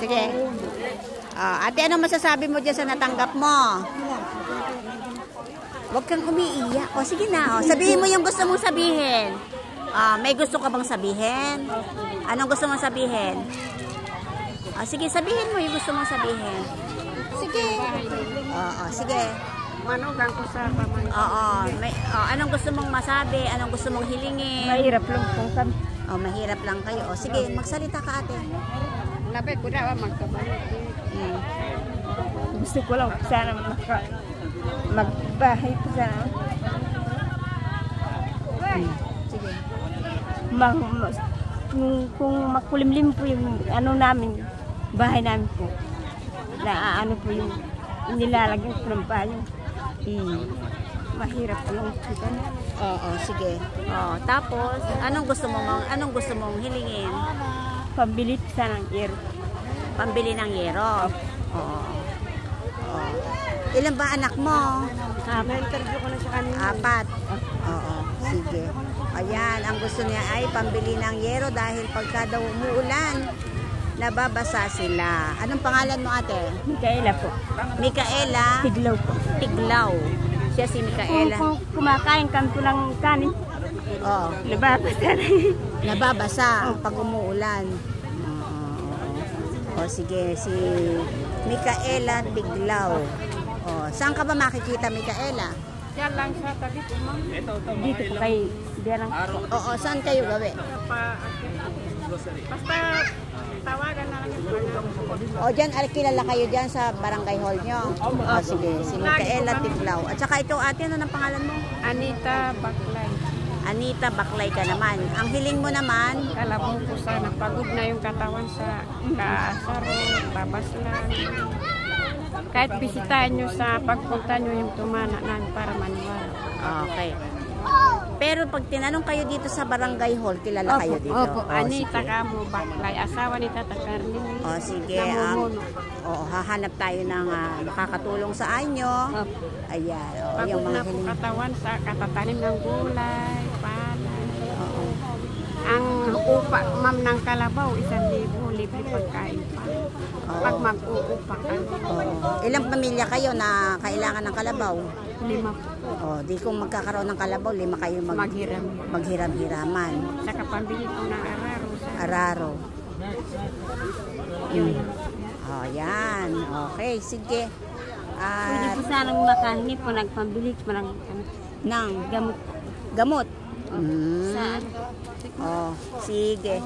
Sige. Ate, ano masasabi mo dyan sa natanggap mo? Huwag kang umiiyak. O, sige na. Sabihin mo yung gusto mong sabihin. May gusto ka bang sabihin? Anong gusto mong sabihin? Sige, sabihin mo yung gusto mong sabihin. Sige. Sige. Manugang ko sa pamangkin. Anong gusto mong masabi? Anong gusto mong hilingin? Mahirap lang po kami. Mahirap lang kayo. Sige, magsalita ka, ate. Labi ko na magkabalik. Gusto ko lang sana magbahay ko sana. Sige. Kung makulimlim po yung ano namin, bahay namin po. Na ano po yung nilalagyan ko ng bahay. Mahirap lang po sana. Sige. Tapos, anong gusto mong hilingin? Pambili sana ng yero. Pambili ng yero. Ilan ba anak mo? Na-interview ko na siya kanina. 4. Sige. Ayan, ang gusto niya ay pambili ng yero dahil pagka daw umuulan, nababasa sila. Anong pangalan mo, ate? Micaela po. Micaela? Tiglaw po. Tiglaw. Siya si Micaela. Kung kumakain kami po ng kanin, nababasa. Nababasa pag umuulan. Sige, si Micaela Tiglaw. Saan ka ba makikita, Micaela? Diyan lang sa tabi po, ma'am. Dito po kayo. Diyan lang. Saan kayo gawi? Basta tawagan na lang yung Diyan, kilala kayo diyan sa barangay hall nyo? Sige, si Micaela Tiglaw. At saka ito, ate, ano ng pangalan mo? Anita Baklay. Anita Baklay ka naman. Ang hiling mo naman? Kalabaw ko sana. Pagod na yung katawan sa kaasaro, babas lang. Kahit bisitahin nyo sa pagpunta nyo yung tumana namin para maniwala. Okay. Pero pag tinanong kayo dito sa barangay hall, kilala kayo dito? Opo, Anita Kamo Baklay. Asawa ni Tata Carmen. Sige. Hahanap tayo ng makakatulong sa inyo. Ayan. Pagod na po katawan sa katatanim ng gulay, palay. Ang upa, ma'am, ng kalabaw, 1,000, libre pagkain pa. Pag mag-uupa ka. Ilang pamilya kayo na kailangan ng kalabaw? 5 po. Di kung magkakaroon ng kalabaw, 5 kayo maghiram-hiraman. Saka pambili ko ng araro. Yan. Okay, sige. Pwede po sanang makahingi po, nagpambili po ng gamot. Sa Sige.